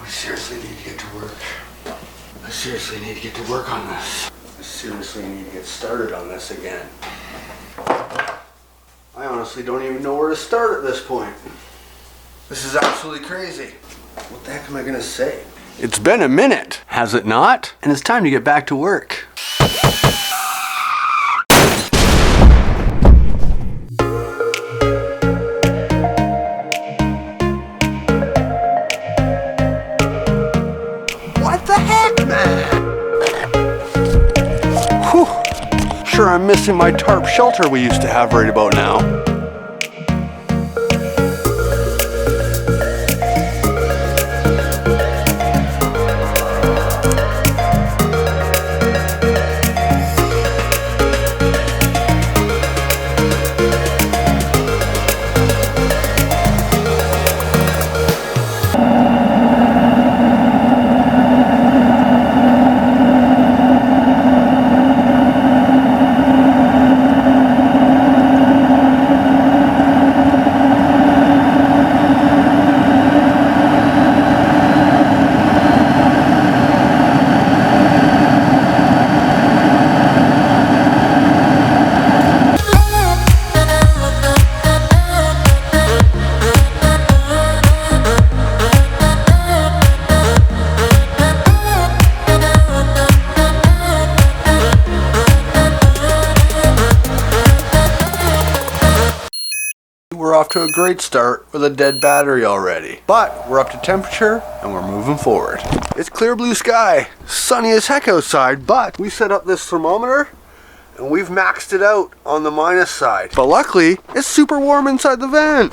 I seriously need to get to work. I seriously need to get to work on this. I seriously need to get started on this again. I honestly don't even know where to start at this point. This is absolutely crazy. What the heck am I gonna say? It's been a minute, has it not? And it's time to get back to work. What the heck, man? Whew. Sure, I'm missing my tarp shelter we used to have right about now. We're off to a great start with a dead battery already. But we're up to temperature and we're moving forward. It's clear blue sky, sunny as heck outside, but we set up this thermometer and we've maxed it out on the minus side. But luckily, it's super warm inside the van.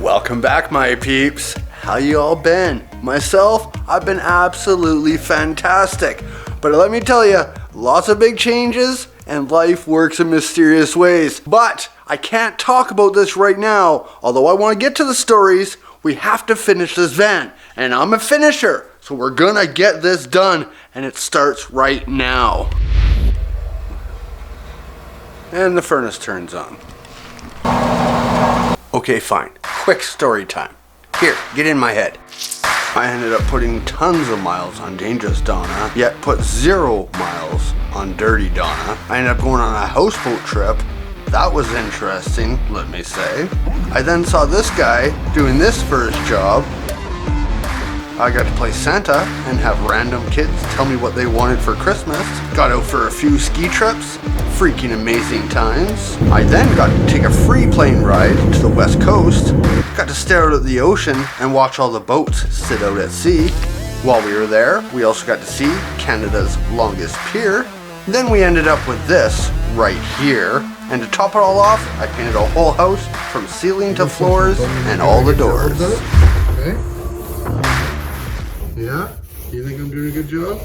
Welcome back, my peeps. How you all been? Myself, I've been absolutely fantastic. But let me tell you, lots of big changes and life works in mysterious ways. But I can't talk about this right now. Although I want to get to the stories, we have to finish this van. And I'm a finisher, so we're gonna get this done. And it starts right now. And the furnace turns on. Okay, fine. Quick story time. Here, get in my head. I ended up putting tons of miles on Dangerous Donna, yet put 0 miles on Dirty Donna. I ended up going on a houseboat trip. That was interesting, let me say. I then saw this guy doing this for his job. I got to play Santa and have random kids tell me what they wanted for Christmas. Got out for a few ski trips. Freaking amazing times. I then got to take a free plane ride to the west coast. Got to stare out at the ocean and watch all the boats sit out at sea. While we were there, we also got to see Canada's longest pier. Then we ended up with this right here. And to top it all off, I painted a whole house from ceiling to floors and all the doors. Okay. Yeah? You think I'm doing a good job?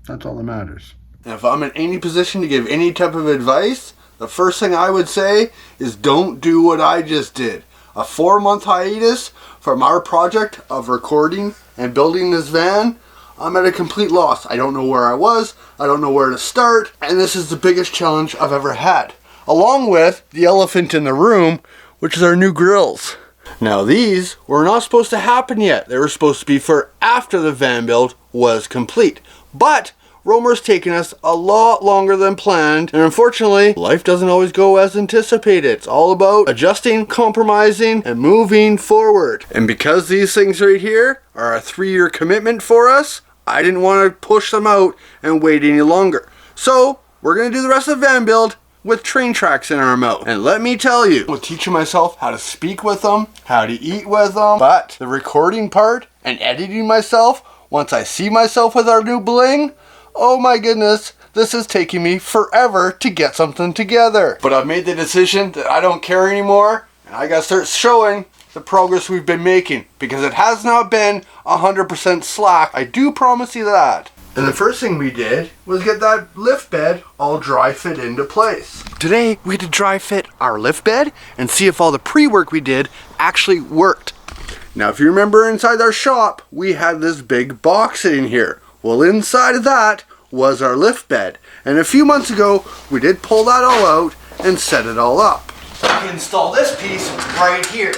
That's all that matters. And if I'm in any position to give any type of advice, the first thing I would say is don't do what I just did. A 4-month hiatus from our project of recording and building this van. I'm at a complete loss. I don't know where I was. I don't know where to start. And this is the biggest challenge I've ever had. Along with the elephant in the room, which is our new grills. Now these were not supposed to happen yet. They were supposed to be for after the van build was complete. But ROAMR's taken us a lot longer than planned, and unfortunately, life doesn't always go as anticipated. It's all about adjusting, compromising, and moving forward. And because these things right here are a 3-year commitment for us, I didn't want to push them out and wait any longer. So, we're going to do the rest of the van build with train tracks in our mouth. And let me tell you, I'm teaching myself how to speak with them, how to eat with them, but the recording part and editing myself, once I see myself with our new bling, oh my goodness, this is taking me forever to get something together. But I've made the decision that I don't care anymore, and I gotta start showing the progress we've been making, because it has not been 100% slack. I do promise you that. And the first thing we did was get that lift bed all dry fit into place. Today we had to dry fit our lift bed and see if all the pre-work we did actually worked. Now if you remember inside our shop, we had this big box sitting here. Well, inside of that was our lift bed. And a few months ago, we did pull that all out and set it all up. We install this piece right here.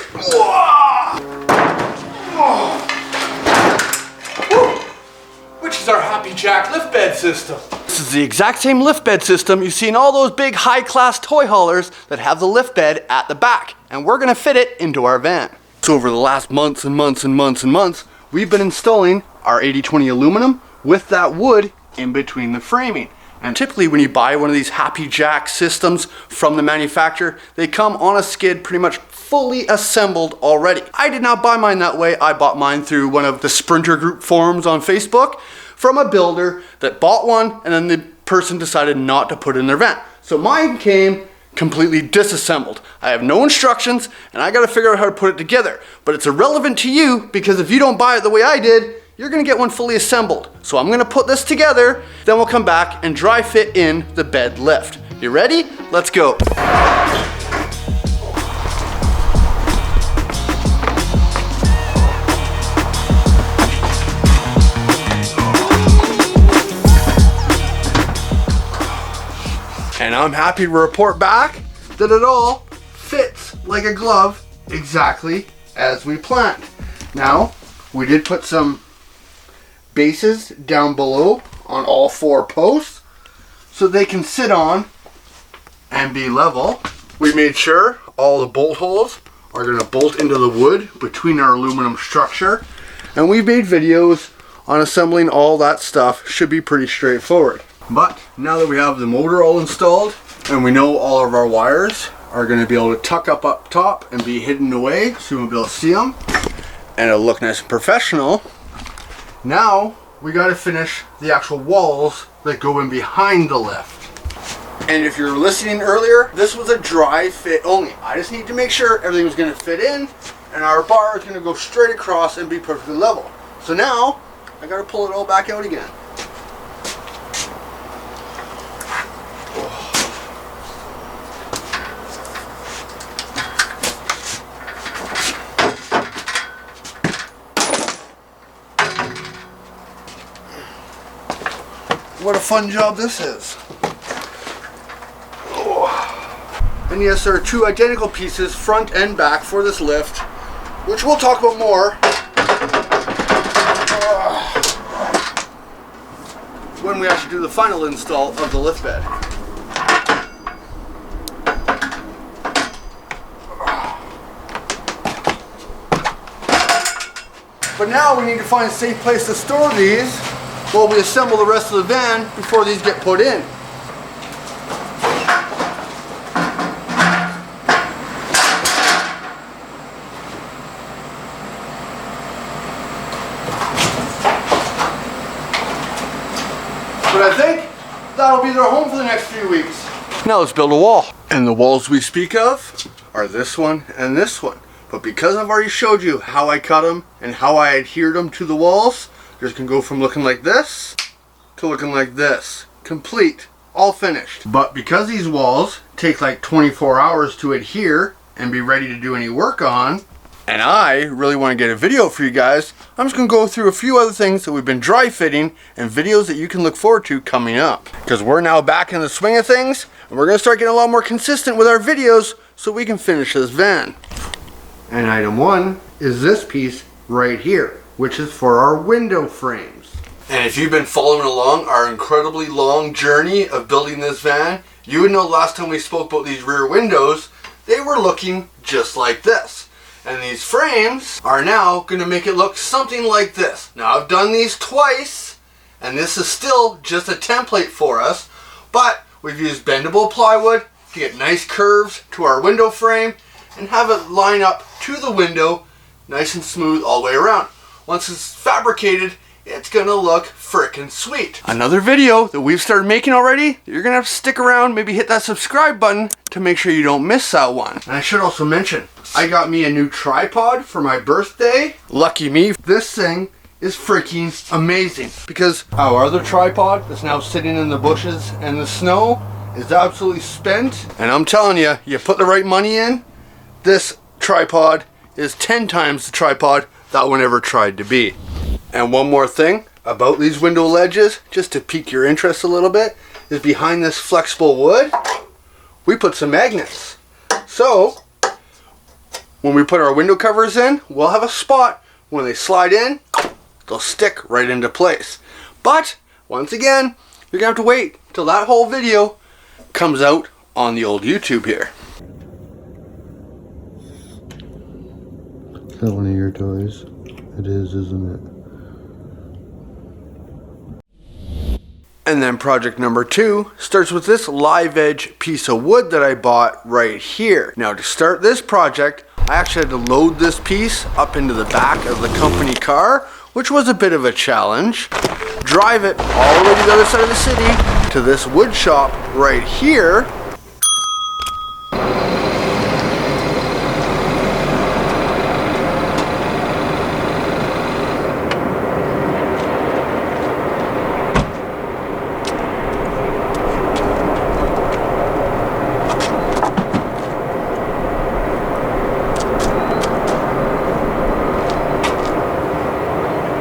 Which is our Happy Jack lift bed system. This is the exact same lift bed system you see in all those big high-class toy haulers that have the lift bed at the back. And we're gonna fit it into our van. So over the last months and months and months and months, we've been installing our 80/20 aluminum with that wood in between the framing. And typically when you buy one of these Happy Jack systems from the manufacturer, they come on a skid pretty much fully assembled already. I did not buy mine that way. I bought mine through one of the Sprinter group forums on Facebook from a builder that bought one, and then the person decided not to put it in their van. So mine came completely disassembled. I have no instructions and I gotta figure out how to put it together. But it's irrelevant to you because if you don't buy it the way I did, you're gonna get one fully assembled. So I'm gonna put this together, then we'll come back and dry fit in the bed lift. You ready? Let's go. And I'm happy to report back that it all fits like a glove exactly as we planned. Now, we did put some bases down below on all 4 posts so they can sit on and be level. We made sure all the bolt holes are going to bolt into the wood between our aluminum structure, and we've made videos on assembling all that stuff. Should be pretty straightforward. But now that we have the motor all installed and we know all of our wires are going to be able to tuck up top and be hidden away so we won't be able to see them and it'll look nice and professional, now we got to finish the actual walls that go in behind the lift. And if you're listening earlier, this was a dry fit only. I just need to make sure everything was going to fit in and our bar is going to go straight across and be perfectly level. So now I got to pull it all back out again. What a fun job this is. And yes, there are 2 identical pieces, front and back, for this lift, which we'll talk about more when we actually do the final install of the lift bed. But now we need to find a safe place to store these while we assemble the rest of the van before these get put in. But I think that'll be their home for the next few weeks. Now let's build a wall. And the walls we speak of are this one and this one. But because I've already showed you how I cut them and how I adhered them to the walls, yours can go from looking like this to looking like this. Complete, all finished. But because these walls take like 24 hours to adhere and be ready to do any work on, and I really want to get a video for you guys, I'm just going to go through a few other things that we've been dry fitting and videos that you can look forward to coming up. Because we're now back in the swing of things and we're going to start getting a lot more consistent with our videos so we can finish this van. And item 1 is this piece right here, which is for our window frames. And if you've been following along our incredibly long journey of building this van, you would know last time we spoke about these rear windows, they were looking just like this. And these frames are now going to make it look something like this. Now I've done these twice, and this is still just a template for us, but we've used bendable plywood to get nice curves to our window frame and have it line up to the window nice and smooth all the way around. Once it's fabricated, it's gonna look frickin' sweet. Another video that we've started making already, you're gonna have to stick around, maybe hit that subscribe button to make sure you don't miss that one. And I should also mention, I got me a new tripod for my birthday. Lucky me. This thing is freaking amazing, because our other tripod that's now sitting in the bushes and the snow is absolutely spent. And I'm telling you, you put the right money in, this tripod is 10 times the tripod that one ever tried to be. And one more thing about these window ledges, just to pique your interest a little bit, is behind this flexible wood, we put some magnets. So when we put our window covers in, we'll have a spot when they slide in, they'll stick right into place. But once again, you're gonna have to wait till that whole video comes out on the old YouTube here. Is that one of your toys? It is, isn't it? And then project number 2 starts with this live edge piece of wood that I bought right here. Now to start this project, I actually had to load this piece up into the back of the company car, which was a bit of a challenge. Drive it all the way to the other side of the city to this wood shop right here.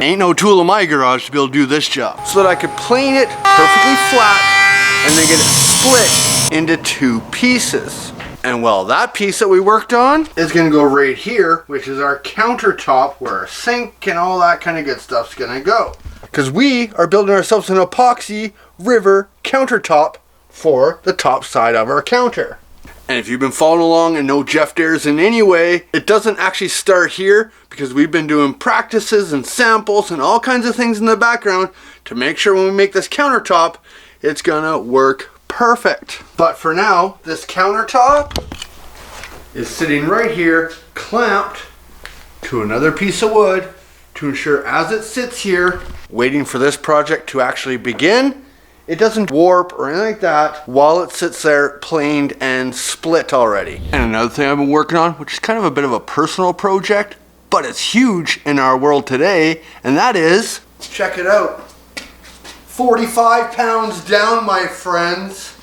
Ain't no tool in my garage to be able to do this job. So that I could plane it perfectly flat and then get it split into 2 pieces. And well, that piece that we worked on is gonna go right here, which is our countertop where our sink and all that kind of good stuff's gonna go. Because we are building ourselves an epoxy river countertop for the top side of our counter. And if you've been following along and know Jeff Dares in any way, it doesn't actually start here, because we've been doing practices and samples and all kinds of things in the background to make sure when we make this countertop, it's gonna work perfect. But for now, this countertop is sitting right here, clamped to another piece of wood to ensure as it sits here, waiting for this project to actually begin, it doesn't warp or anything like that while it sits there planed and split already. And another thing I've been working on, which is kind of a bit of a personal project, but it's huge in our world today, and that is, check it out, 45 pounds down, my friends.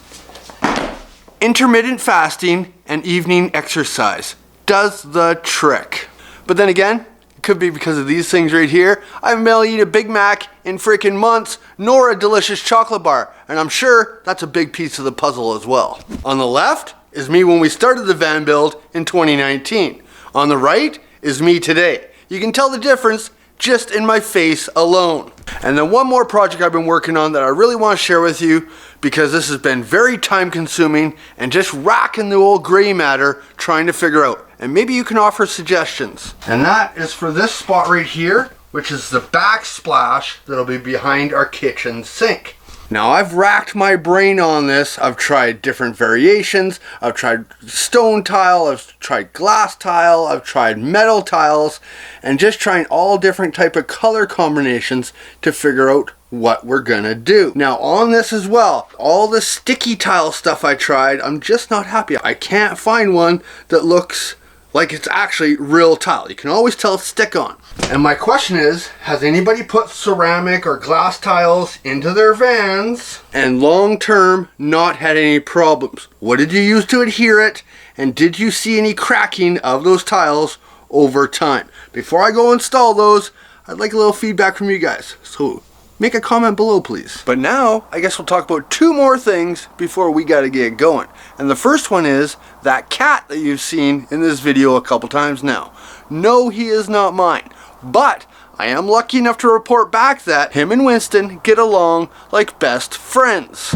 Intermittent fasting and evening exercise does the trick. But then again, it could be because of these things right here. I haven't been able to eat a Big Mac in freaking months, nor a delicious chocolate bar. And I'm sure that's a big piece of the puzzle as well. On the left is me when we started the van build in 2019. On the right is me today. You can tell the difference just in my face alone. And then one more project I've been working on that I really want to share with you, because this has been very time consuming and just racking the old gray matter trying to figure out. And maybe you can offer suggestions. And that is for this spot right here, which is the backsplash that'll be behind our kitchen sink. Now I've racked my brain on this. I've tried different variations. I've tried stone tile, I've tried glass tile, I've tried metal tiles, and just trying all different type of color combinations to figure out what we're gonna do. Now on this as well, all the sticky tile stuff I tried, I'm just not happy. I can't find one that looks like it's actually real tile. You can always tell it's stick on. And my question is, has anybody put ceramic or glass tiles into their vans and long term not had any problems? What did you use to adhere it? And did you see any cracking of those tiles over time? Before I go install those, I'd like a little feedback from you guys. So make a comment below, please. But now, I guess we'll talk about 2 more things before we gotta get going. And the first one is that cat that you've seen in this video a couple times now. No, he is not mine. But I am lucky enough to report back that him and Winston get along like best friends.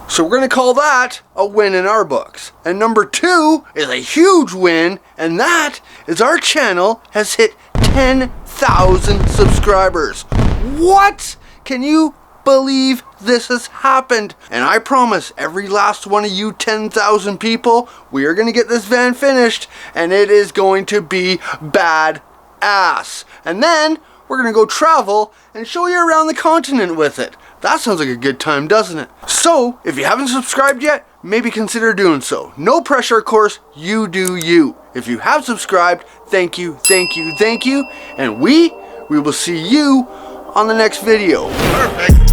So we're going to call that a win in our books. And number 2 is a huge win, and that is our channel has hit 10,000 subscribers. What? Can you believe this has happened? And I promise every last one of you 10,000 people, we are going to get this van finished, and it is going to be bad ass. And then we're gonna go travel and show you around the continent with it. That sounds like a good time, doesn't it? So, if you haven't subscribed yet, maybe consider doing so. No pressure, of course, you do you. If you have subscribed, thank you, thank you, thank you, and we will see you on the next video. Perfect.